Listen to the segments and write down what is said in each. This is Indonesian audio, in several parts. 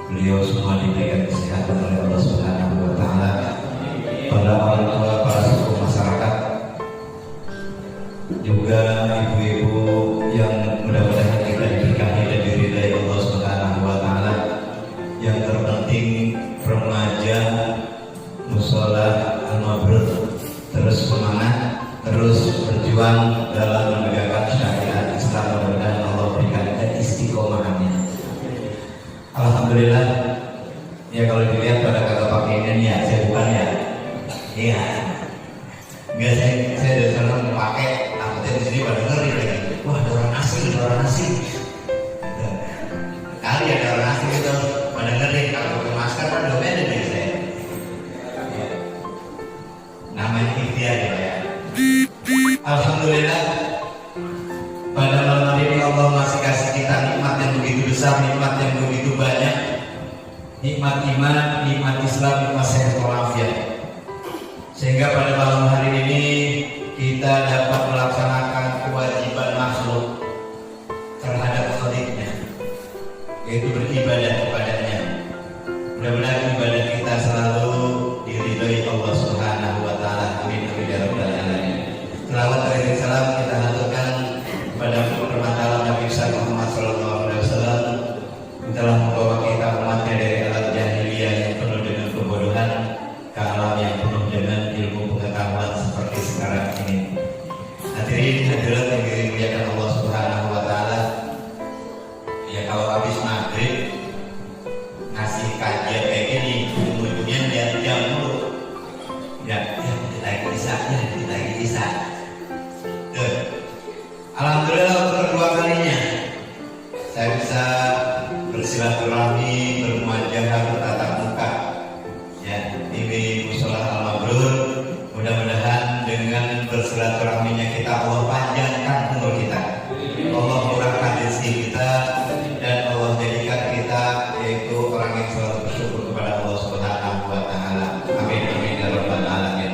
Beliau semua diberikan kesehatan oleh Allah Subhanahu wa taala. Para orang tua, para suku masyarakat, juga ibu-ibu yang mudah-mudahan kita diberkahi dan diridai Allah Subhanahu wa taala. Yang terpenting remaja Mushola Al-Mabrur terus semangat, terus berjuang dalam menegakkan syariat Islam. Mudah-mudahan Allah berikan istiqomahnya. Alhamdulillah. Ya kalau dilihat pada kata pakai ini ya, saya bukan ya. Iya. Enggak, saya dari sana mau pakai, takutnya di sini pada ngeri lagi. Wah, ada orang asing, ada orang asing. Kali ada orang asing itu pada ngeri kalau pakai masker kan domain dari saya. Ya. Namanya ikhtiar ya. Alhamdulillah. Pada malam hari ini Allah masih kasih kita nikmat yang begitu besar, nikmat yang begitu banyak, nikmat iman, nikmat Islam, nikmat sehat walafiat. Sehingga pada malam hari ini kita dapat melaksanakan kewajiban makhluk terhadap Khaliknya, yaitu beribadah kepadanya. Mudah-mudahan ibadah kita selalu diridhoi Allah Subhanahu wa taala. Amin amin ya rabbal alamin. Selawat dan salam kita haturkan pada permantalan Nabi Muhammad sallallahu alaihi wasallam yang telah membawa kita umatnya dari alam jahiliyah yang penuh dengan kebodohan ke alam yang penuh dengan ilmu pengetahuan seperti sekarang ini. Hadirin hadirat yang dimuliakan Allah Subhanahu wa taala. Ya kalau habis maghrib ngasih kajian kayak gini, ujungnya lihat jam dulu. Ya, kita lagi bisa, kita lagi bisa. Alhamdulillah untuk kedua kalinya saya bisa bersilaturahmi, bermuajahah, bertatap muka ya di Mushola Al-Mabrur. Mudah-mudahan dengan bersilaturahminya kita Allah panjangkan umur kita, Allah murahkan rezeki kita, dan Allah jadikan kita yaitu orang yang selalu bersyukur kepada Allah Subhanahu wa taala. Amin amin ya rabbal alamin.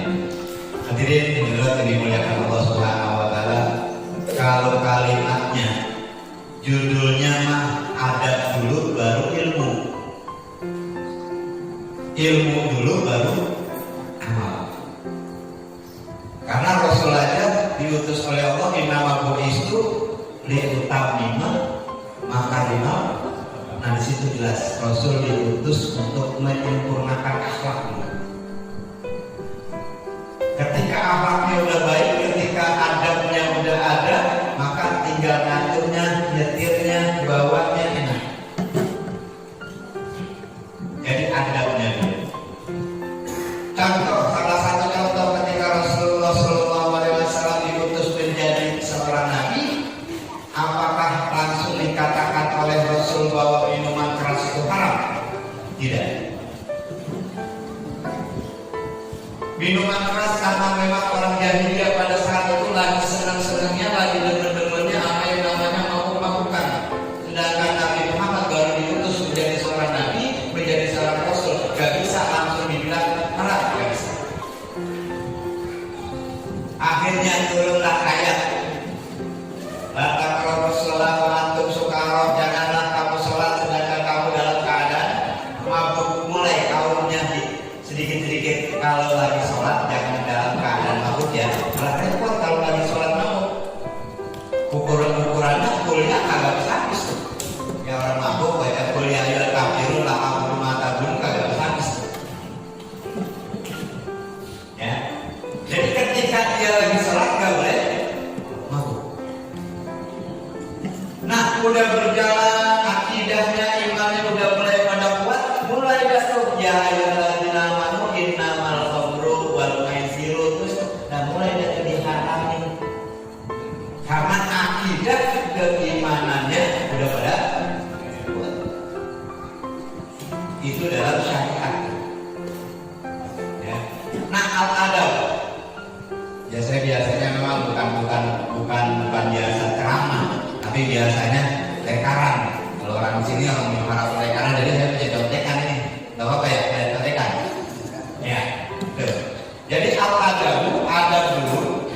Hadirin hadirat yang dimuliakan Allah Subhanahu wa taala. Kalau kalimatnya judulnya mah adab dulu baru ilmu, ilmu dulu baru amal. Karena Rasul aja diutus oleh Allah innama bu'istu liutammima makarimal. Nah di situ jelas Rasul diutus untuk menyempurnakan akhlak. Ketika akhlaknya udah baik, ketika adabnya udah ada, maka tinggal ngaturnya, nyetirnya, bawanya enak. Jadi adabnya dulu. Contoh, salah satu contoh ketika Rasulullah SAW diutus menjadi seorang nabi, apakah langsung dikatakan oleh Rasul bahwa minuman keras itu haram? Tidak. Minuman keras karena memang orang jahiliyah pada saat itu lagi senang-senangnya, lagi denger-dengernya apa yang namanya mabuk-mabukan. Sedangkan Nabi Muhammad baru diutus menjadi seorang nabi, menjadi seorang rasul, gak bisa langsung dibilang haram, gak bisa. Akhirnya turunlah ayat Lata Rasulullah antum sukaro, janganlah kamu sholat sedangkan kamu dalam keadaan mabuk. Mulai kaumnya sedikit-sedikit, kalau lagi sholat jangan dalam keadaan mabuk ya. Malah repot kalau lagi sholat mabuk. Ukuran-ukurannya kuliah kagak bisa habis tuh. Ya orang mabuk baca kuliah ya kafirun la amru mata dun kagak bisa habis. Ya. Jadi ketika dia lagi sholat gak boleh mabuk. Nah udah berjalan akidahnya, imannya udah mulai pada kuat, mulai dah tuh ya ayyuhalladzina amanu innamal khamru wal maisiru, terus dan mulai dah diharamin. Karena akidah keimanannya udah pada kuat. Itu dalam syariat. Ya. Nah al-adab. Ya saya biasanya memang bukan biasa ceramah, tapi biasanya lekaran. Kalau orang di sini orang minum harap lekaran, jadi saya punya contekan ini. Gak apa-apa ya, ada contekan. Ya, tuh. Jadi al-adabu, adab dulu.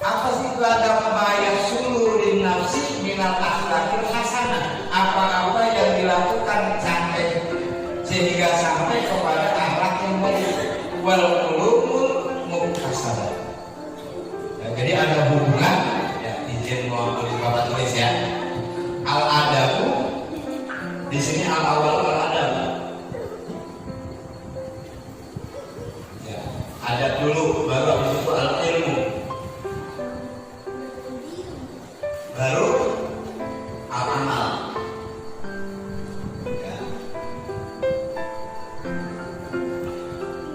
Apa sih itu adab? Bayar sulurin nafsi minal akhlakil hasanah. Apa-apa yang dilakukan sampai wal ulumul muktasabah. Ya, jadi ada hubungan ya, izin mau Bapak tulis ya. Al adabu di sini al awal al adab. Ya, adab dulu baru habis itu al ilmu. Baru al amal. Ya.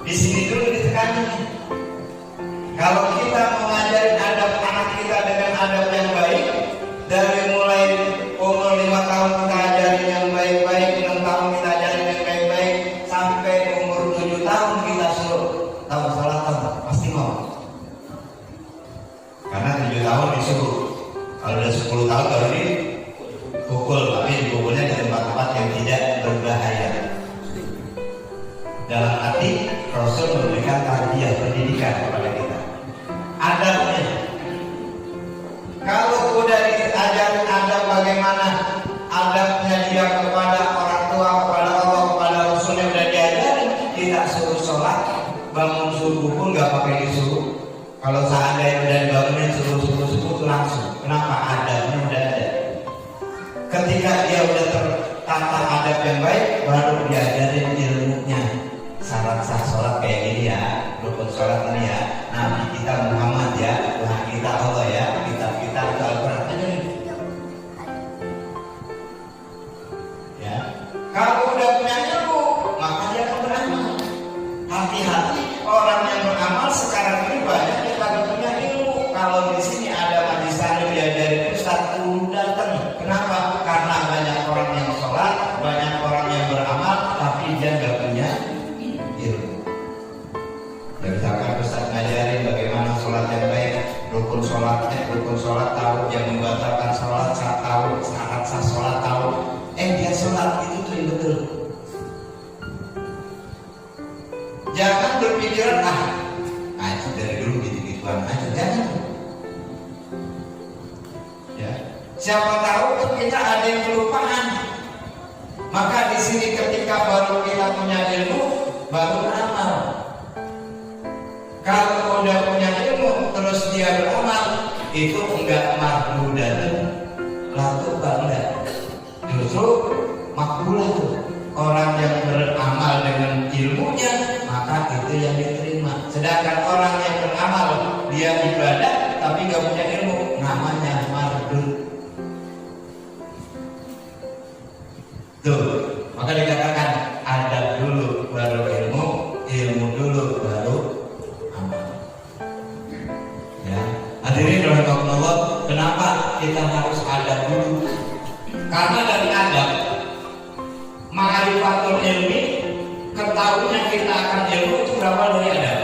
Di sini dulu ditekankan. Kalau kita mengajari adab anak kita dengan adab yang baik, dari mulai umur 5 tahun kita ajarin yang baik-baik, 6 tahun kita ajarin yang baik-baik, sampai umur 7 tahun kita suruh tahu salah tahu, pasti mau. Karena 7 tahun disuruh. Kalau udah 10 tahun baru dipukul, tapi dipukulnya di tempat-tempat yang tidak berbahaya. Dalam arti Rasul memberikan tarbiyah pendidikan kepada kita. Adabnya, kalau udah diajarin adab bagaimana adabnya dia kepada orang tua, kepada Allah, kepada Rasulnya udah diajarin, tidak suruh sholat, bangun subuh pun nggak pakai disuruh. Kalau seandainya udah dibangunin subuh itu langsung. Kenapa? Adabnya udah ada. Ketika dia udah tertata adab yang baik, baru diajarin ilmunya. Syarat sah sholat kayak gini ya, rukun sholat ini ya, Nabi kita Muhammad ya, Tuhan kita Allah ya, kitab kita itu Al-Quran aja. Ya, kalau udah punya ilmu, maka dia akan beramal. Hati-hati orang yang beramal sekarang ini banyak yang kagak punya ilmu. Kalau di sini ada majlis taklim diajarin Ustaz datang. Kenapa? Karena banyak orang yang sholat, banyak orang yang beramal, tapi dia nggak punya ilmu. Ya, misalkan Ustaz ngajarin bagaimana sholat yang baik, rukun sholat tahu, yang membatalkan sholat tahu, syarat sah sholat tahu. Dia sholat itu tuh yang betul. Jangan berpikiran itu dari dulu gitu-gituan aja, jangan. Ya, siapa tahu kita ada yang kelupaan. Maka di sini ketika baru kita punya ilmu, baru beramal. Kalau udah punya ilmu terus dia beramal, itu enggak mahmudatun latu enggak. Justru makbulah tuh. Orang yang beramal dengan ilmunya, maka itu yang diterima. Sedangkan orang yang beramal dia ibadah tapi nggak punya ilmu, namanya mardud. Tuh, maka dikatakan adab dulu baru ilmu, ilmu dulu baru amal. Ya, hadirin rahimakumullah, kenapa kita harus adab dulu? Karena dari adab ma'rifatul ilmi, ketahuinya kita akan ilmu itu berawal dari adab.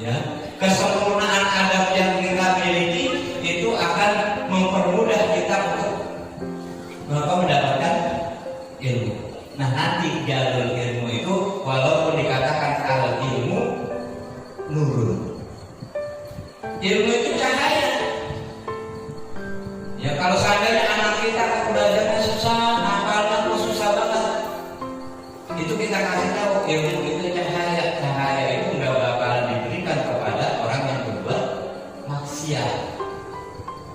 Ya, kesempurnaan adab yang kita miliki itu akan mempermudah kita untuk mendapatkan ilmu. Nah, nanti jalur ilmu itu walaupun dikatakan al ilmu nurun, ilmu itu cahaya. Ya, kalau seandainya anak kita belajarnya susah, hafalnya susah banget, itu kita kasih tahu ilmu itu cahaya. Cahaya itu nggak bakalan diberikan kepada orang yang berbuat maksiat.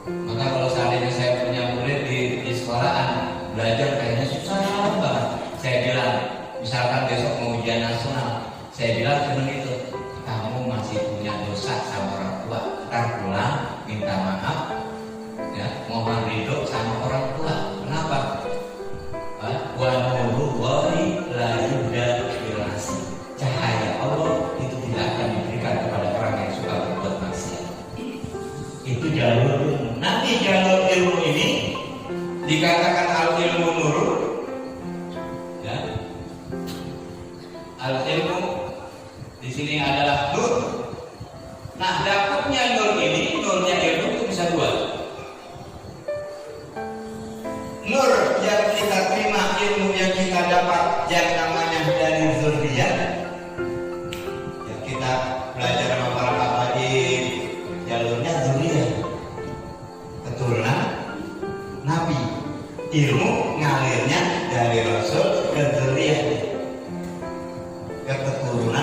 Maka kalau seandainya saya punya murid di sekolahan belajar kayaknya susah banget, saya bilang, misalkan besok mau ujian nasional, saya bilang cuma itu, kamu masih punya dosa sama orang tua, ntar pulang minta maaf, ya, mohon ridho sama orang tua. Kenapa? Wa nuru wali la yudhilasi. Cahaya Allah itu tidak akan diberikan kepada orang yang suka berbuat maksiat. Itu jalur ilmu. Nanti jalur ilmu ini dikatakan al ilmu nurun. Ya. Al ilmu di sini adalah nur. Nah, dapatnya nur ini, nurnya ilmu itu bisa dua. Nur yang kita terima, ilmu yang kita dapat yang namanya dari zuriyah. Ya, kita belajar sama para habaib, jalurnya zuriyah, keturunan Nabi. Ilmu ngalirnya dari Rasul ke zuriyah, ke keturunan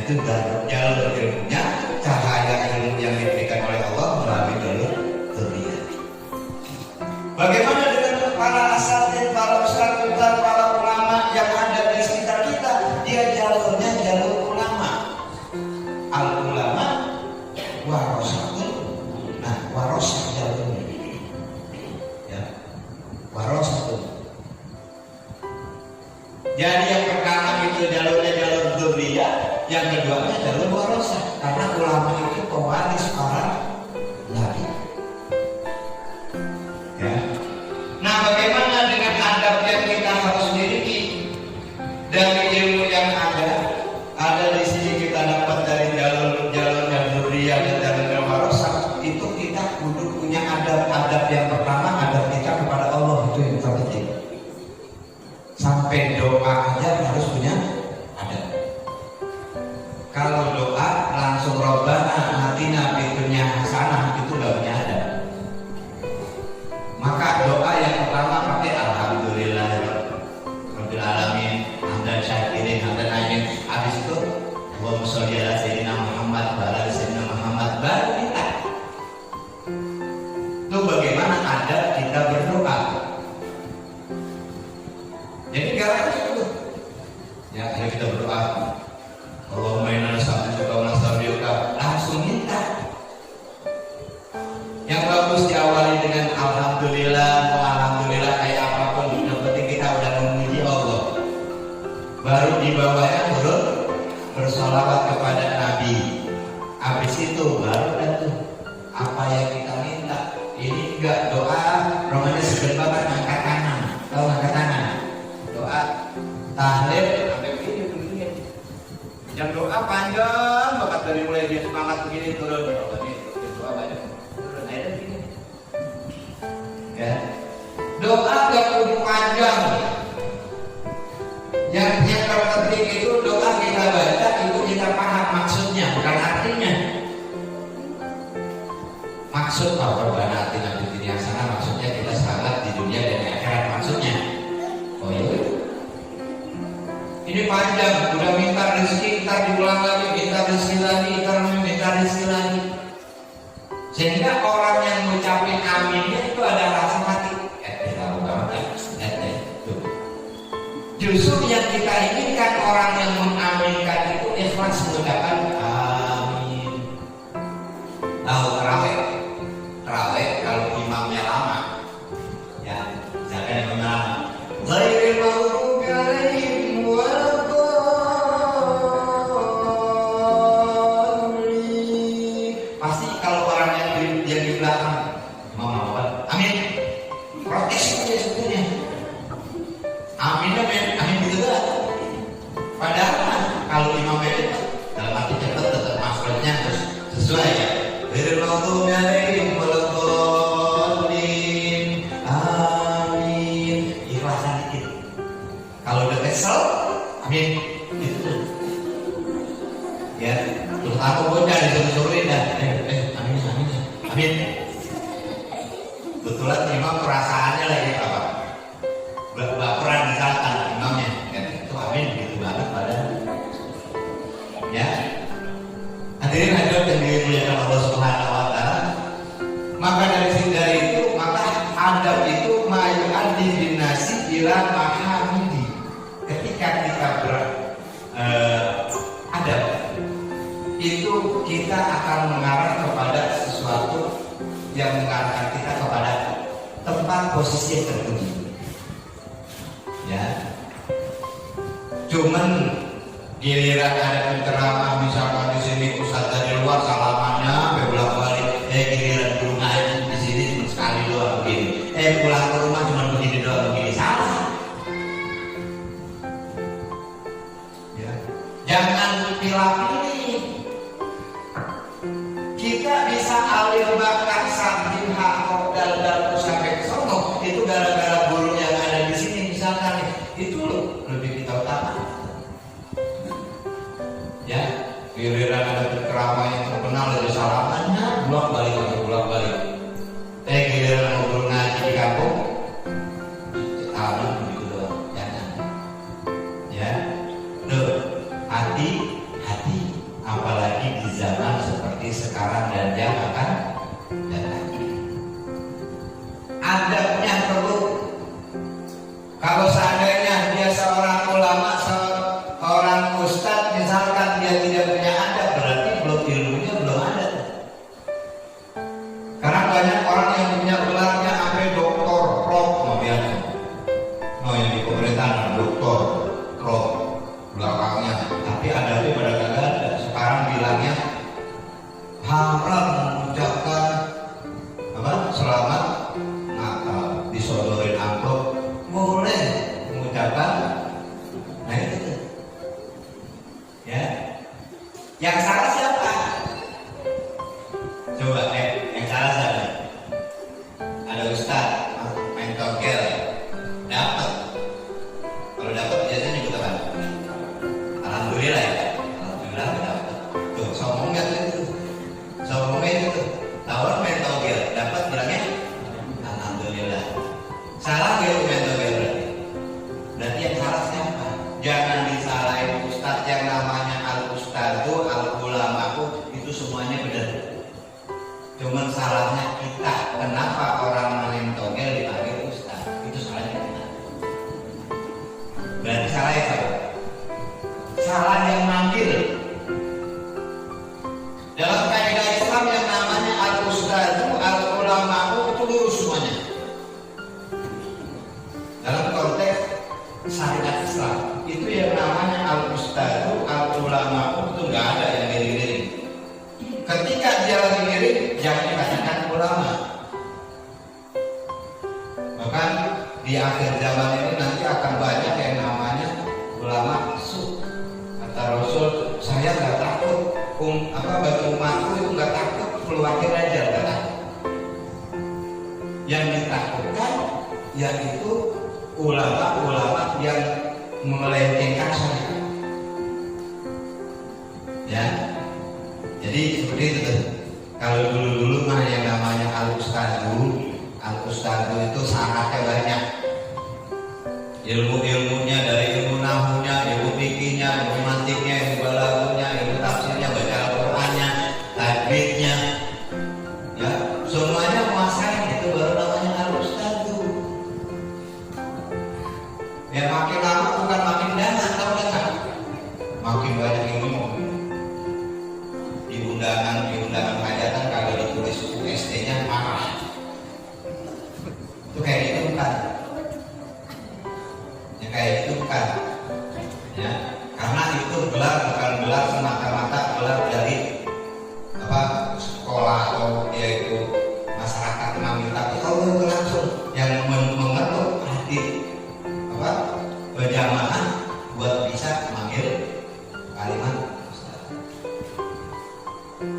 itu jalur ilmunya, cahaya ilmu yang diberikan oleh Allah melalui jalur dzurriyyah. Bagaimana dengan para asatidz, para ustadz, para ulama yang ada di sekitar kita? Dia jalurnya jalur ulama. Al ulama warasatul, nah warasah jalurnya, ya warasatul. Jadi yang pertama itu jalurnya jalur dzurriyyah, yang keduanya jalur warasah, karena ulama itu pewaris para nabi. Ya. Nah, bagaimana dengan adab yang kita harus miliki dari ilmu yang ada di sini kita dapat dari jalur yang dzurriyyah dan jalur warasah, itu kita kudu punya adab yang pertama, adab kita kepada Allah, itu yang terpenting. Sampai doa aja harus punya adab. Kalau doa langsung Rabbana atina fid dunya hasanah, itu gak punya adab. Maka doa yang pertama pakai alhamdulillah rabbil alamin, hamdan syakirin, hamdan naim. Habis itu Allahumma sholli ala sayyidina Muhammad wa ala sayyidina Muhammad, baru kita. Itu bagaimana adab kita berdoa. Jadi gara itu, ya ayo kita berdoa. Allahumma inna nas'aluka wa nastaghfiruka, langsung minta. Yang bagus diawali dengan alhamdulillah, alhamdulillah kayak apapun, yang penting kita udah memuji Allah. Baru di bawahnya bersolawat kepada Nabi. Habis itu baru tuh apa yang kita minta. Ini enggak doa romannya sebentar angkat tangan, tahu angkat tangan. Doa tahlil sampai begini. Yang doa panjang banget dari mulai dia semangat begini turun. Doa banyak turun aja begini. Ya. Doa gak perlu panjang. Yang terpenting itu doa kita baca itu kita paham maksudnya, bukan artinya. Maksud Rabbana atina fid dunya hasanah, maksudnya kita selamat di dunia dan di akhirat maksudnya. Oh iya. Ini panjang, udah minta rezeki, ntar diulang lagi, minta rezeki lagi, ntar minta rezeki lagi. Sehingga orang yang mengucapin aminnya itu ada rasa hati. Tahu banget. Justru yang kita inginkan orang yang mengaminkan itu ikhlas mengucapkan amin. Tahu terawih kalau imamnya lama, ya jangan yang menang. Ghairil maghdubi alaihim waladdallin. Pasti kalau orang yang di belakang mau apa? Amin. Protes saja sebetulnya. Aminnya amin gitu kan. Padahal kalau imamnya itu dalam arti cepat tetap maksudnya harus sesuai ya. Ghairil maghdubi alaihim waladdallin. Amin. Ikhlasan dikit. Kalau udah kesel, amin. Gitu tuh. Ya, terus aku bocah disuruh-suruhin dah. Amin. Amin. Kebetulan imam perasaannya lagi apa? Baperan misalkan imamnya, ya, itu amin gitu banget padahal. Ya. Hadirin hadirat yang dimuliakan Allah Subhanahu wa taala. Maka dari itu, maka adab itu ma'yu'addi bin nasi ila mahamidi. Ketika kita adab itu kita akan mengarah kepada sesuatu yang mengarahkan kita kepada tempat posisi yang terpuji. Ya, cuman giliran ada penceramah misalkan di sini ustaz dari luar salamannya bolak balik, giliran guru ngaji di sini cuma sekali doang begini, pulang ke rumah cuma begini doang begini, salah. Ya, jangan pilih-pilih. Kita bisa alir bakat sambil hakok dal sampai ke sono itu gara-gara guru yang ada di sini misalkan itu loh lebih kita utama. Ya, giliran ada penceramah yang terkenal dari salamannya bolak balik. Giliran ngobrol ngaji di kampung, tahu begitu doang, jangan. Ya, hati. seperti sekarang dan yang akan datang. Adabnya perlu. Kalau seandainya dia seorang ulama, seorang ustadz, misalkan dia tidak punya adab, berarti belum ilmunya belum ada. Karena banyak orang yang punya gelarnya sampai doktor, prof, yang di pemerintahan doktor, prof, belakangnya, tapi adabnya pada kagak ada. Sekarang bilangnya haram mengucapkan selamat Natal, disodorin amplop, boleh mengucapkan. Nah itu ya. Yang salah siapa? Coba yang salah siapa? Ada ustaz main togel, dapat. Kalau dapat biasanya juga apa? Alhamdulillah ya. Alhamdulillah dapat. Tuh sombongnya itu. Sombongnya itu. Tahu main togel, dapat bilangnya alhamdulillah. Salah dia main togel berarti. Berarti yang salah siapa? Jangan disalahin ustaz. Yang namanya al-ustadzu, al-ulamaku itu semuanya benar. Cuman salahnya kita. Kenapa orang main togel dipanggil ustaz? Itu salahnya kita. Berarti salah ya siapa? Salah yang manggil. Dalam kaidah Islam yang namanya al-ustadzu, al-ulamaku itu lurus semuanya. Dalam konteks syariat Islam itu yang namanya al-ustadzu, al-ulamaku itu nggak ada yang miring-miring. Ketika dia lagi miring, jangan dikatakan ulama. Bahkan di akhir zaman ini nanti akan banyak yang namanya ulama su. Kata Rasul, saya nggak takut, bagi umatku itu nggak takut keluarga aja, nggak takut. Yang ditakutkan yaitu ulama-ulama yang melencengkan syariat. Ya, jadi seperti itu tuh. Kalau dulu mah yang namanya al-ustadzu itu syaratnya banyak. Ilmu-ilmunya dari ilmu nahunya, ilmu fikihnya, ilmu mantiknya, ilmu balaghahnya, ilmu tafsirnya, baca Al-Qur'annya, tajwidnya, ya semuanya menguasai. Itu baru namanya al-ustadzu. Ya makin lama bukan makin banyak, tahu nggak? Makin banyak ilmu. Di undangan hajatan kalau ditulis UST-nya marah. Itu kayak gitu bukan? Ya kayak itu bukan? Ya, karena itu gelar bukan gelar semata-mata gelar dari sekolah atau yaitu masyarakat meminta, tapi kalau itu langsung yang mengetuk hati berjamaah buat bisa manggil kalimat.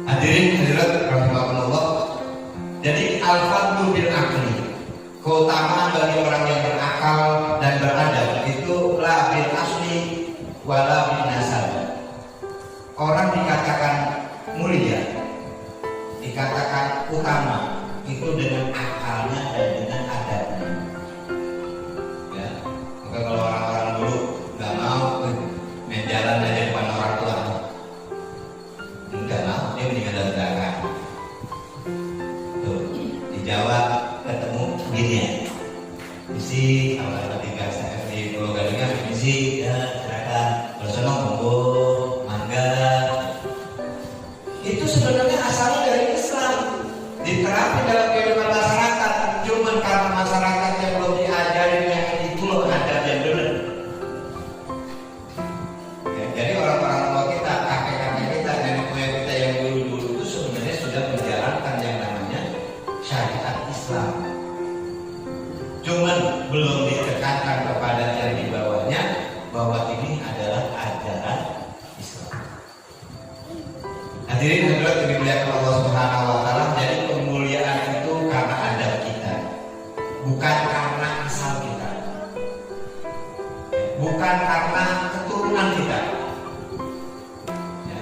Hadirin hadirat rahimakumullah. Jadi al-fadlu bil aqli, keutamaan bagi orang yang berakal dan beradab itu la bil asli wala bil nasab. Orang dikatakan mulia, dikatakan utama itu dengan akalnya dan dengan adabnya. Ya, maka kalau orang-orang dulu nggak mau main jalan aja depan orang tua, enggak mau, dia mendingan dalam belakang. Tuh, di Jawa ketemu gini ya, misi kalau tiga saya di Pulau Gadungnya misi ya silakan, kalau sono monggo mangga. Itu sebenarnya asalnya dari Islam, diterapkan dalam kehidupan masyarakat. Cuman karena masyarakatnya belum diajarin yang itu loh adab yang benar. Ya, jadi orang-orang tua kita, kakek-kakek kita, nenek moyang kita yang dulu-dulu itu sebenarnya sudah menjalankan yang namanya syariat Islam. Cuman belum ditekankan kepada yang di bawahnya bahwa ini adalah ajaran Islam. Hadirin hadirat yang dimuliakan Allah Subhanahu wa taala, jadi kemuliaan itu karena adab kita, bukan karena asal kita, bukan karena keturunan kita. Ya.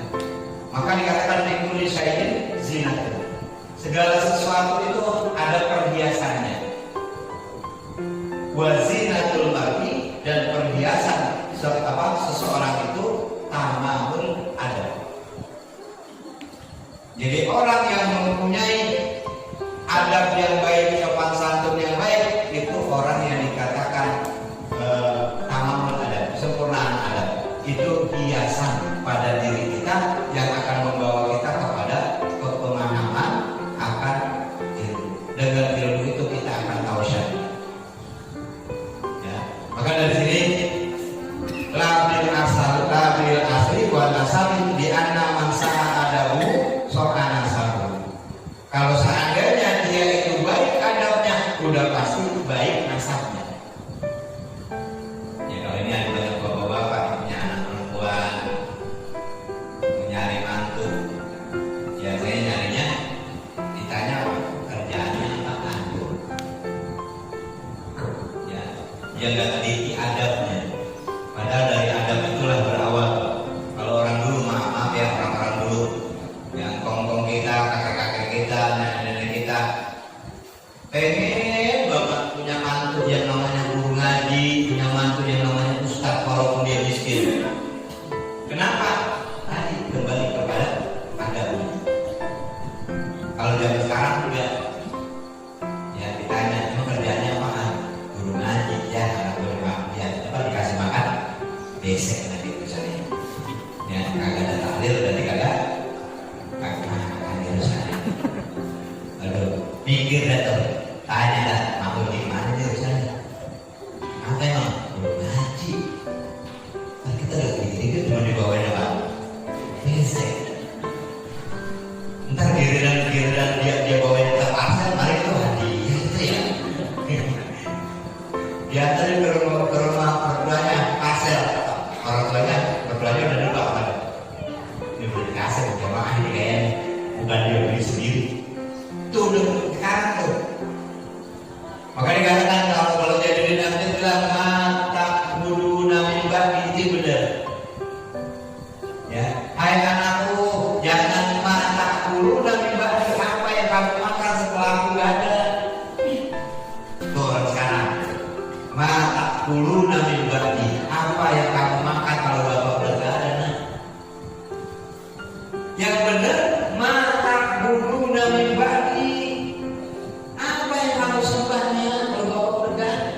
Maka dikatakan di kulli syai'in zinatun. Segala sesuatu itu ada perhiasannya. Wa zinatul mar'i, dan perhiasan seseorang itu tamamul adab. Jadi orang yang mempunyai adab yang baik, sopan santun yang baik, itu orang yang dikatakan tamamul adab, sempurnaan adab. Itu hiasan pada diri kita yang akan membawa kita kepada pemahaman akan ilmu. Dengan ilmu itu kita akan tahu syariat. Ya. Maka dari sini labil asli wa nasabin di anna man sa'a adabu so'ana sabu. Kalau seandainya dia itu baik adabnya, udah pasti baik nasabnya. Ya kalau ini ada banyak bapak-bapak punya anak perempuan, nyari mantu, ya saya nyarinya ditanya kerjaannya apa kantor. Ya, dia nggak teliti adabnya. Padahal dari adab itulah berawal. Kalau orang dulu, maaf ya, orang-orang dulu yang kongkong kita, kakek-kakek kita, nenek-nenek kita pengen banget punya mantu yang namanya guru ngaji, punya mantu yang namanya ustaz walaupun dia miskin. Kenapa? Tadi kembali kepada adabnya. Kalau zaman sekarang juga ya ditanya, emang kerjanya apaan? Guru ngaji, ya anak guru ngaji, ya coba dikasih makan besek nanti misalnya. Ya kagak ada tahlil berarti kagak urusannya. Aduh, pikir dah tuh, tanya dah, mau di mana nih urusannya? Apa emang? Guru ngaji. Kan kita udah gini cuma dibawain apa? Besek. Ntar giliran dia bawain ke pasar, mari itu hadiah itu ya. Dia tadi ke rumah mertuanya kasir, orang tuanya mertuanya udah lupa kan? Dia beli kasir, jamaah ini kayaknya bukan dia beli sendiri. Tuh udah sekarang tuh. Maka dikatakan kalau jadi nanti bilang mata bulu namin bagi itu benar. Ya, hai anakku, jangan mata bulu namin bagi apa yang kamu makan setelah aku gak ada. Tuh orang sekarang. Mata bulu namin bagi apa yang kamu makan kalau bapak udah gak ada. Nah, yang benar mata bulu namin bagi apa yang kamu sembahnya kalau bapak udah gak ada.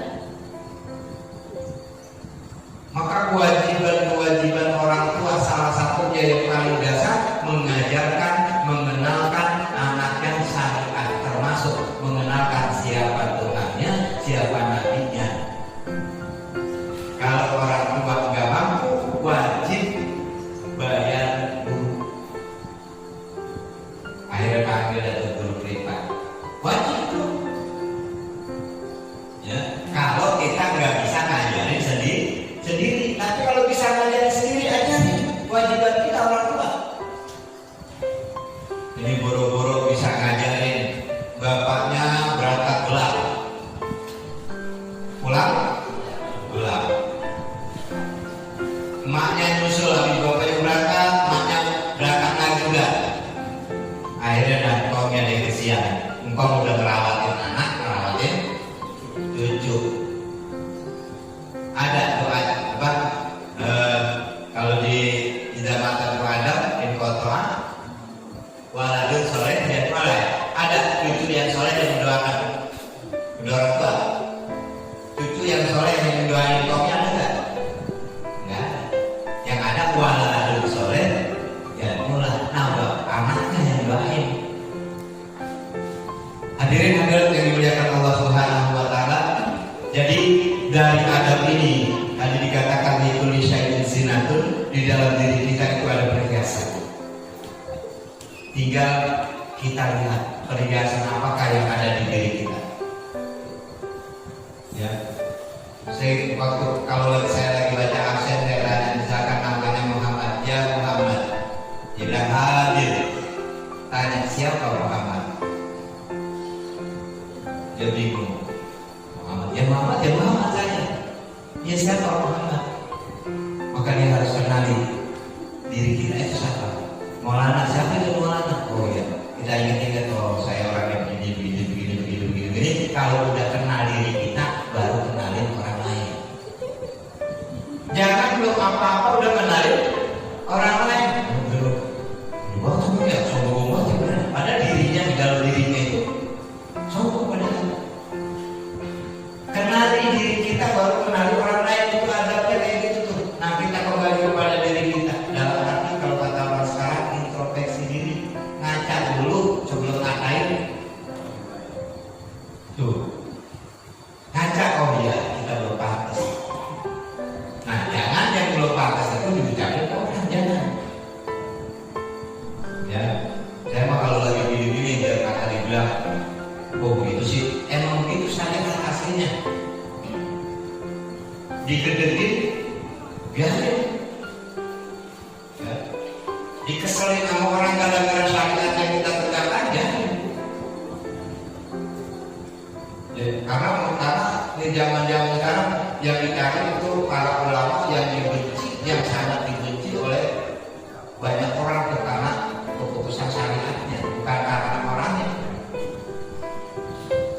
Maka kewajiban orang tua salah satunya yang paling dasar mengajarkan, mengenalkan anaknya syariat, termasuk mengenalkan siapa Tuhannya, siapa nabinya. Kalau orang tua nggak mampu, wajib bayar guru. Akhirnya panggil atau guru privat, wajib tuh. Ya, kalau kita nggak bisa ngajarin sendiri, tapi kalau bisa ngajarin sendiri ajarin. Kewajiban kita orang tua. Ini boro-boro bisa ngajarin, bapaknya berangkat gelap, pulang gelap. Emaknya nyusul habis bapaknya berangkat, emaknya berangkat lagi juga. Akhirnya nangkongnya dari kesian. Engkau udah ngerawatin anak, ngerawatin cucu. Ada doa apa? Kalau di zaman terhadap inkotoa waladun soleh dan soleh, ada cucu yang soleh yang mendoakan kedua orang tua. Cucu yang soleh yang mendoain kaumnya ada nggak? Nggak ada. Yang ada waladun soleh ya mulai nambah anaknya yang doain. Hadirin hadirat yang dimuliakan Allah Subhanahu wa taala. Jadi dari adab ini tadi dikatakan di Indonesia sinatun, di dalam diri kita itu ada perhiasan. Tinggal kita lihat perhiasan apakah yang ada di diri kita. Ya, saya waktu kalau saya lagi baca absen saya tanya misalkan namanya Muhammad, ya Muhammad, tidak hadir. Tanya siapa Muhammad? Dia bingung. Muhammad, ya Muhammad saya. Ya siapa Muhammad? Maka dia harus kenali diri kita itu siapa. Maulana, siapa itu Maulana? Oh ya, kita ingat-ingat, oh saya orangnya begini. Kalau udah kenal diri kita, baru kenalin orang lain. Jangan belum apa-apa udah kenalin orang lain. Belum. Sombong banget. dikeselin sama orang gara-gara syariat yang kita tegak aja. Karena di zaman-zaman sekarang yang dicari itu para ulama yang dibenci, yang sangat dibenci oleh banyak orang karena keputusan syariatnya, bukan karena orangnya.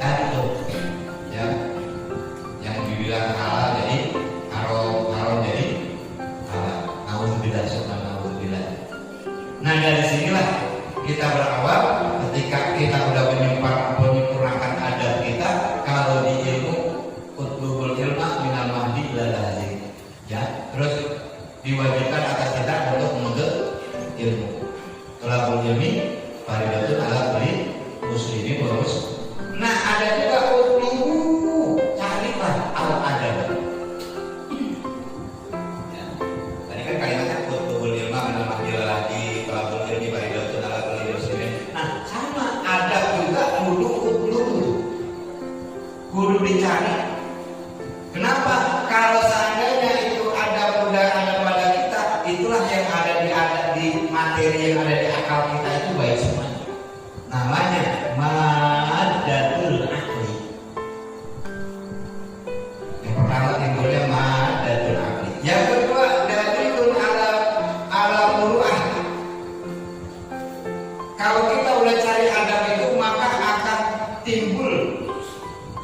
Tadi tuh, ya, yang dibilang halal jadi haram jadi halal. Nauzubillah, subhanallah. Nah dari sinilah kita berawal ketika kita udah menyempurnakan adab kita. Kalau di ilmu utlubul ilma minal mahdi ilal lahdi, ya, terus diwajibkan atas kita untuk menuntut ilmu. Thalabul ilmi fardhatun ala kulli muslimin wa muslim. Nah ada juga utlubu, carilah al adab. Ya. Tadi kan kalimatnya utlubul ilma minal mahdi ilal lahdi, thalabul ilmi fardhatun ala kulli muslimin. Nah sama adab juga kudu dicari. Kenapa? Kalau seandainya itu ada pada kita, itulah yang ada di materi yang ada di akal kita itu baik semuanya. Namanya maddatul akli. Yang pertama timbulnya maddatul akli. Yang kedua dalilun ala muru'ah. Kalau kita udah cari adab itu, maka akan timbul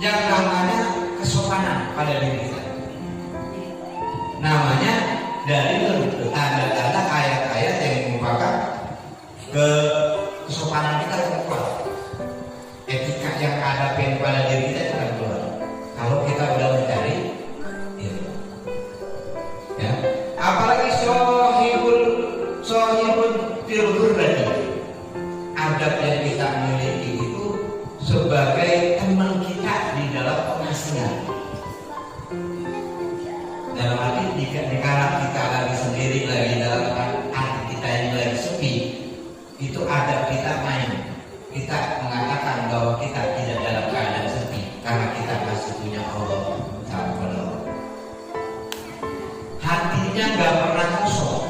yang namanya kesopanan pada diri kita. Namanya dari tanda-tanda ayat-ayat yang merupakan kesopanan kita yang kuat. Etika yang ada pada diri kita itu akan keluar. Kalau kita udah mencari ilmu, ya. Apalagi sohibun filgur tadi. Adab yang kita miliki itu sebagai teman kita di dalam pengasingan. Dalam arti dikala kita lagi sendiri, lagi dalam hati kita yang lagi sepi, itu adab kita main. Kita mengatakan bahwa kita tidak dalam keadaan sepi karena kita masih punya Allah Ta'ala. Hatinya gak pernah kosong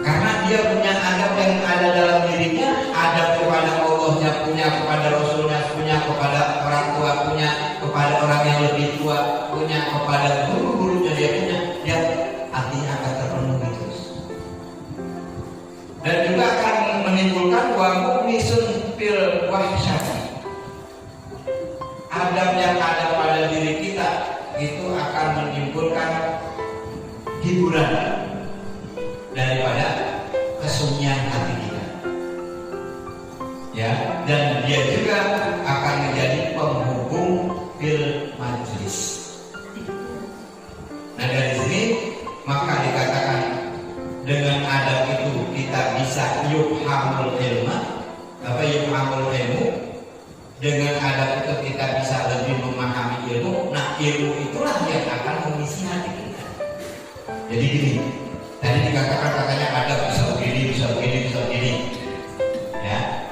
karena dia punya adab yang ada dalam dirinya, adab kepada Allahnya, punya kepada Rasulnya, punya kepada orang tua, punya kepada orang yang lebih tua, punya kepada guru-gurunya, dia artinya akan terpenuhi terus. Dan juga akan menimbulkan wa mu'nisun fil wahsyati. Adab yang ada pada diri kita itu akan menimbulkan hiburan daripada kesunyian hati kita, ya, dan dia juga akan menjadi penghubung fil majlis. Nah dari sini maka dikatakan dengan adab itu kita bisa yufhamul ilma, yufhamul ilmu. Dengan adab itu kita bisa lebih memahami ilmu. Nah ilmu itulah yang akan mengisi hati kita. Jadi gini, tadi dikatakan katanya adab bisa begini, ya.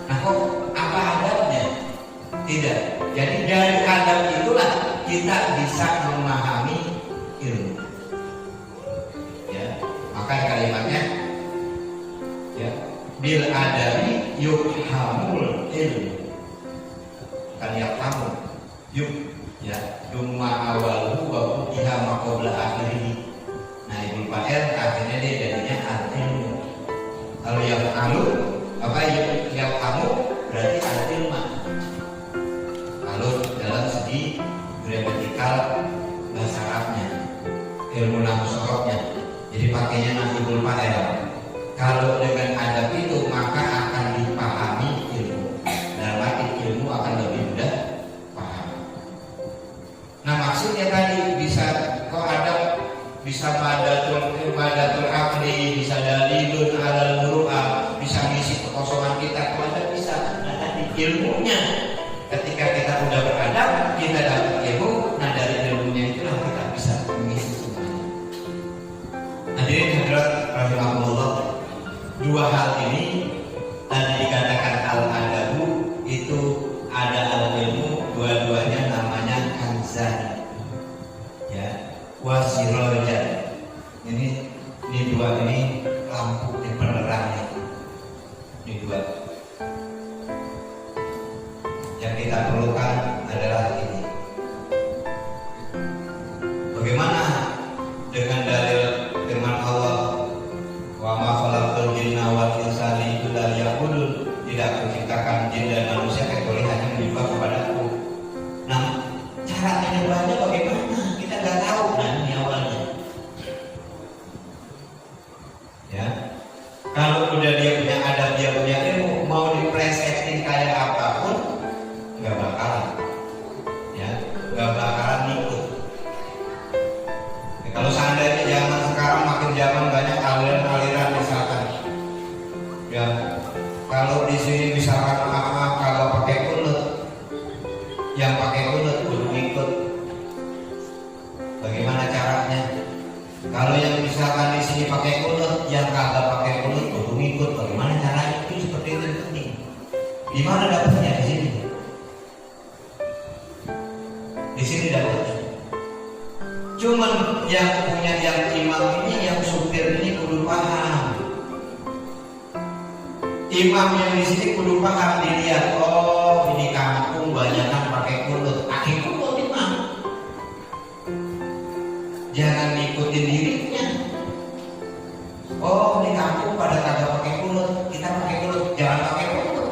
Nah kok apa adabnya? Tidak. Jadi dari adab itulah kita bisa memahami ilmu. Ya, maka kalimatnya, ya, bil adabi yufhamul ilmu. Kan yafhamu, yuk, ya, dumma awalu wa butiha maqobla akhirih. Nah ibu fa'il akhirnya dia jadinya al-ilmu. Kalau yang alu yang kamu berarti al-ilma. Kalau dalam segi gramatikal bahasa Arabnya, ilmu nahwu sorofnya, jadi pakainya nasibul fa'il. Kalau dengan adab itu maka akan dipahami ilmu. Dalam arti ilmu akan lebih mudah paham. Nah maksudnya tadi bisa kok adab bisa madatul akli, bisa dalilun alal muru'ah, bisa ngisi kekosongan kita, kepada bisa. Nah tadi ilmunya ketika kita udah beradab, kita dapat ilmu. Nah dari ilmunya itulah kita bisa mengisi semuanya. Hadirin hadirat rahimakumullah, dua hal ini tadi dikatakan al-adabu itu ada al-ilmu, dua-duanya namanya kanzan, ya, wasiroja. Ini dua ini Kalau udah dia punya adab, dia punya ilmu, mau diplesetin kayak apapun, nggak bakalan, ya, nggak bakalan ikut. Ya, kalau seandainya zaman sekarang makin zaman banyak aliran-aliran misalkan, ya, kalau di sini misalkan maaf kalau pakai kunut, yang pakai kunut kudu ikut. Bagaimana caranya? Kalau yang misalkan di sini pakai kunut, yang kagak pakai kunut kudu ikut. Bagaimana caranya? Itu seperti itu penting. Di mana dapatnya? Di sini. Di sini dapatnya. Cuman yang punya yang imam ini, yang supir ini kudu paham. Imam yang di sini kudu paham, dilihat, oh ini kampung banyak kan pakai kunut. Ikut imam. Jangan ngikutin dirinya. Oh di kampung pada kagak pakai kunut, kita pakai kunut, jangan pakai kunut.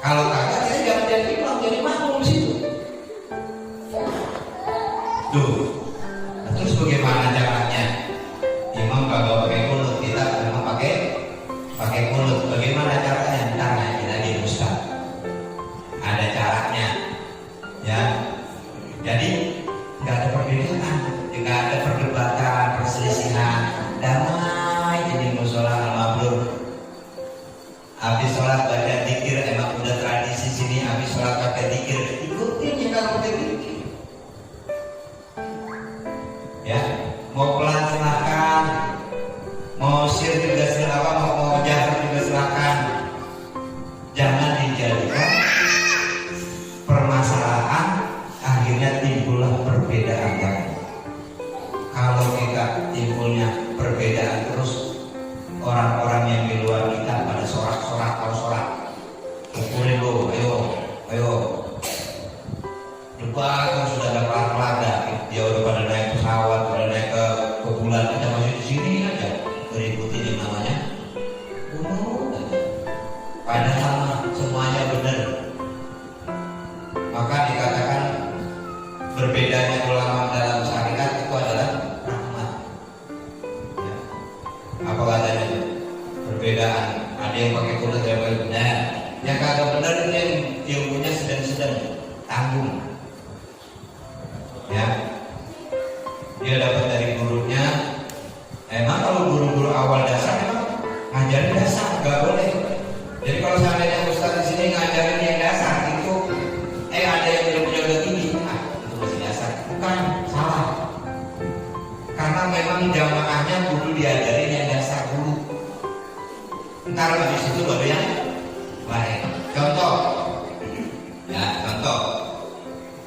Kalau kagak kita jangan jadi imam, jadi makmum di situ. Tuh. Nah, terus bagaimana caranya? Imam kagak pakai kunut, kita memang pakai kunut. Bagaimana caranya? Ntar nanti lagi Ustaz. Ada caranya, ya. Jadi nggak ada perbedaan, nggak ada perdebatan, perselisihan, damai jadi musola al-mabrur. Habis sholat baca dzikir, emang udah tradisi sini. Habis sholat baca dzikir, ikutin ya kalau pakai dzikir. Ya, mau pelan silakan, mau sir juga silakan, mau jahar juga silakan. Jangan dijadikan permasalahan akhirnya timbullah perbedaan kan. Kalau kita timbulnya perbedaan terus, orang-orang yang di luar kita pada sorak-sorak, kalau sorak pukulin lo, ayo depan kan sudah ada pelaga, dia udah pada naik pesawat, udah naik ke bulan, kita masih di sini aja berikuti yang namanya padahal semuanya benar. Maka dikatakan berbedanya ulama dalam syariat itu adalah rahmat. Ya. Apa katanya itu? Perbedaan. Ada yang pakai kunut, ada yang pakai benar. Yang kagak benar itu yang ilmunya sedang-sedang tanggung. Ya, dia dapat dari gurunya. Emang kalau guru-guru awal dasar memang ngajarin dasar, nggak boleh. Jadi kalau seandainya Ustaz di sini ngajarin yang dasar itu, ada yang ilmunya udah tinggi, itu masih dasar. Bukan, salah. Karena memang jamaahnya kudu diajarin yang dasar dulu. Ntar habis itu baru yang lain. Contoh, ya contoh.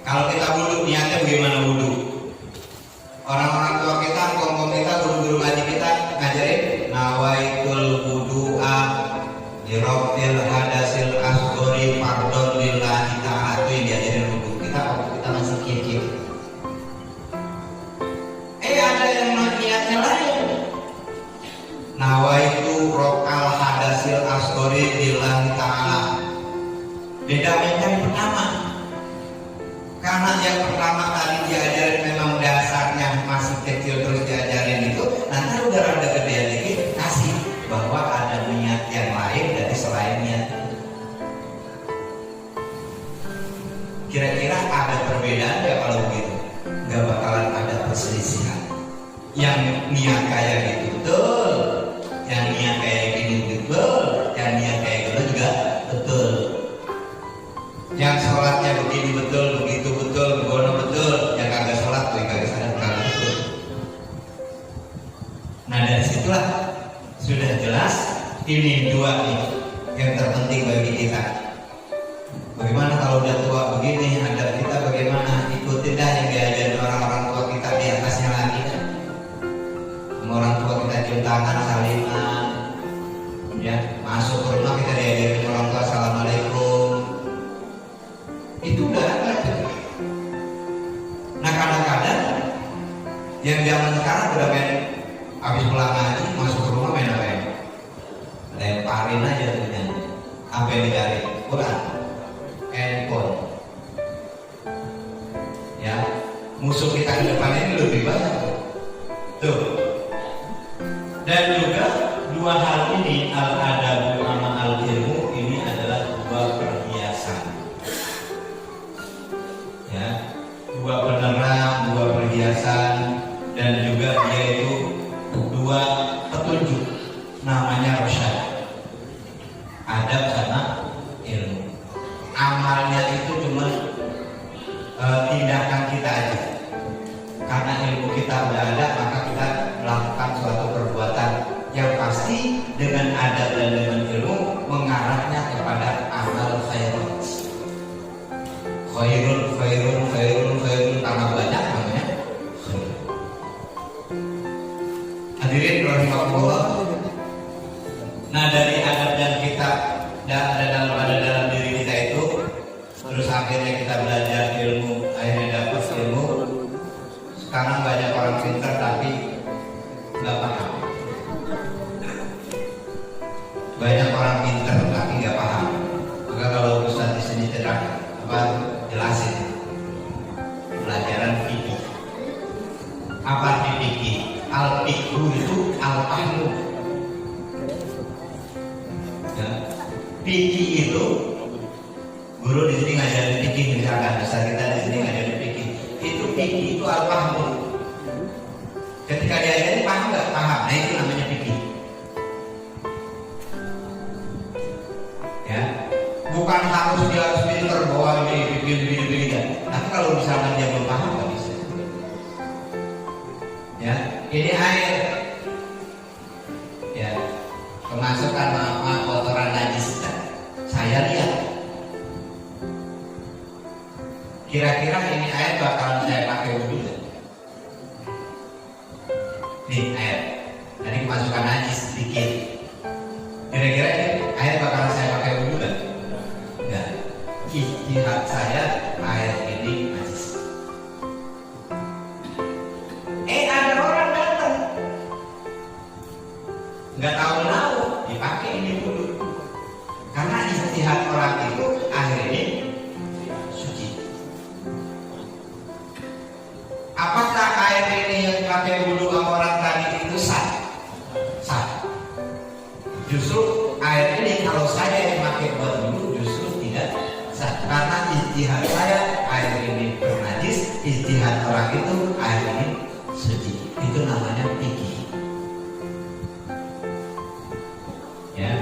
Kalau kita wudhu, niatnya bagaimana wudhu? Orang-orang tua kita, ngomong kita, guru-guru ngaji kita ngajarin nawaitul wudu'a lirabbil hadasil asghari fardhon lillahi ta'ala. Itu yang diajarin wudhu kita waktu kita masih kecil. Ada yang niatnya lain. Nawaitu rokal hadasil asghari lillahi ta'ala. Beda yang pertama. Karena yang pertama tadi diajarin memang dasarnya masih kecil terus diajarin itu, nanti udah rada gedean dikit kasih bahwa ada niat yang lain dari selain niat itu. Kira-kira ada perbedaan ya kalau begitu? Gak bakalan ada perselisihan. Yang niat kayak gitu betul, yang niat kayak gini betul, yang niat kayak gitu juga betul. Yang sholatnya begini betul, begitu betul, begono betul. Yang kagak sholat tuh, yang kagak sadar kagak betul. Nah dari situlah sudah jelas ini dua nih yang terpenting bagi kita. Bagaimana kalau udah tua begini, adab kita bagaimana? Ikutin dah yang diajarin orang-orang tua kita di atasnya lagi. Sama orang tua kita cium tangan, saliman, ya masuk ke rumah kita diajarin orang tua assalamualaikum. Itu udah ada. Nah kadang-kadang yang zaman sekarang udah main habis pulang ngaji masuk ke rumah main apa ya? Lemparin aja dengan apa yang dicari? Quran, handphone. Ya, musuh kita di depan ini lebih banyak tuh. Dan dua hal ini, al-adabu sama al-ilmu, ini adalah dua perhiasan. Ya, dua penerang, dua perhiasan, dan juga dia itu dua petunjuk, namanya rosyad. Adab sama ilmu. Amalnya itu cuma tindakan kita aja. Karena ilmu kita udah ada, maka kita melakukan suatu perbuatan yang pasti dengan adab dan dengan ilmu mengarahnya kepada amal khairun. Khairun tambah banyak namanya. Hadirin rahimahullah. Nah, dari adab yang kita ada dalam diri kita itu, terus akhirnya kita belajar ilmu, akhirnya dapat ilmu. Sekarang banyak orang pintar tapi nggak paham. Banyak orang pintar tapi nggak paham. Maka kalau Ustaz di sini jelasin pelajaran fikih. Apa fikih? Al-fiqhu itu al-fahmu. Ya. Fikih itu guru di sini ngajarin fikih, misalkan Ustaz kita di sini ngajarin fikih. Itu fikih itu al-fahmu. Ketika diajarin paham nggak? Paham. Nah itu namanya fikih. Ya, bukan dia harus pinter bahwa ini begini kan. Tapi kalau misalkan dia belum paham nggak bisa. Ya, ini air. Ya, kemasukan kotoran najis. Saya lihat. Kira-kira ini air bakalan saya pakai wudhu. Nih air. Tadi kemasukan najis sedikit. Kira-kira ini air bakalan saya pakai wudhu kan? Enggak. Ijtihad saya air ini najis. Ada orang datang, nggak tahu dipakai ini wudhu. Karena ijtihad orang itu air ini suci. Apakah air ini yang dipakai wudhu sama orang tadi itu sah? Sah. Justru air ini kalau saya yang pakai buat wudhu justru tidak sah. Karena ijtihad saya air ini bernajis, ijtihad orang itu air ini suci. Itu namanya fikih. Ya.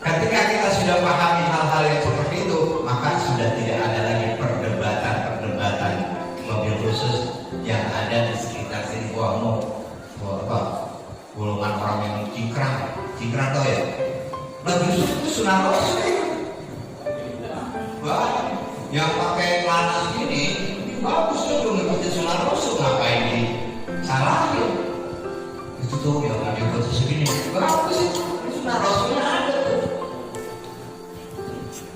Ketika kita sudah pahami hal-hal yang seperti itu, maka sudah tidak ada lagi perdebatan mobil khusus yang ada di sekitar sini. Wah, golongan orang yang cingkrang tau ya? Nah justru itu sunah rasul. Wah, yang pakai celana segini bagus tuh ngikutin sunah rasul, ngapain ini salahin? Itu tuh yang ada ngikutin segini bagus itu sunah rasulnya ada tuh.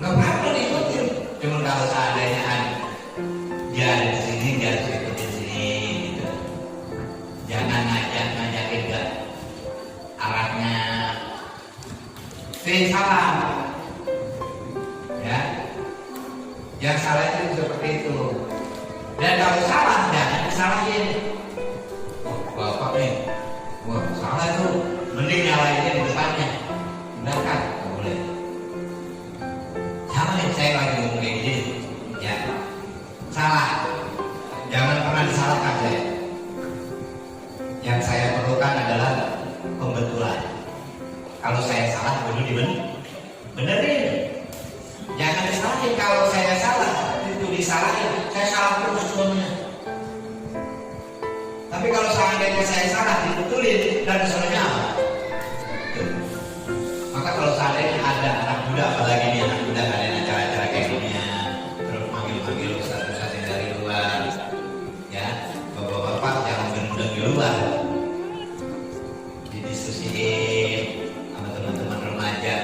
Nggak apa-apa diikutin. Cuma kalau seandainya dia ada di sini, dia harus ikutin sini gitu. Jangan ngajakin ke arahnya. Salah. Ya. Yang salah itu seperti itu. Dan kalau salah jangan disalahin. Oh, bapak nih, wah salah itu. Mending nyalainnya di depannya. Belakang, nggak boleh. Sama nih, saya lagi ngomong kayak gini. Ya, salah. Jangan pernah disalahkan saya. Yang saya perlukan adalah pembetulan. Kalau saya salah, perlu benerin. Jangan disalahin. Kalau saya salah, itu disalahin. Saya salah terus semuanya. Tapi kalau seandainya saya salah, dibetulin dan semuanya. Maka kalau seandainya ada anak muda, apalagi nih anak muda ada acara-acara kayak gini ya, terus manggil ustaz-ustaz yang dari luar, ya, bapak-bapak jangan gendeng di luar, didiskusiin sama teman-teman remaja,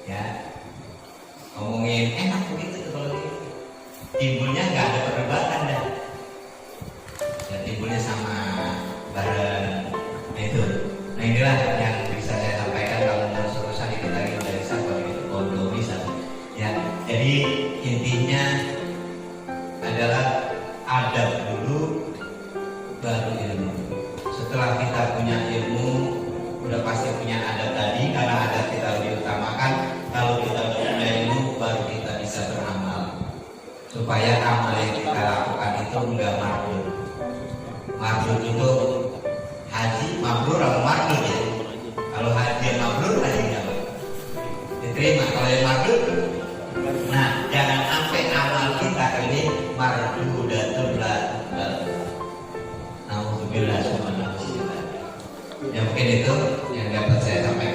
ya, ngomongin enak begitu kalau gitu, timbulnya nggak ada perdebatan dah, ya timbulnya sama bareng, itu, nah inilah yang bisa saya sampaikan kalau menurut urusan ini tadi dari siapa gitu, kompromi satu, ya, jadi intinya adalah adab dulu baru ilmu. Setelah kita punya ilmu, udah pasti punya supaya amal yang kita lakukan itu enggak mardud. Mardud itu haji mabrur atau mardud ya. Kalau haji yang mabrur hajinya apa? Diterima. Kalau yang mardud, nah jangan sampai amal kita ini mardudatul la tuqbal. Nauzubillah subhanahu wa ta'ala. Ya mungkin itu yang dapat saya sampaikan.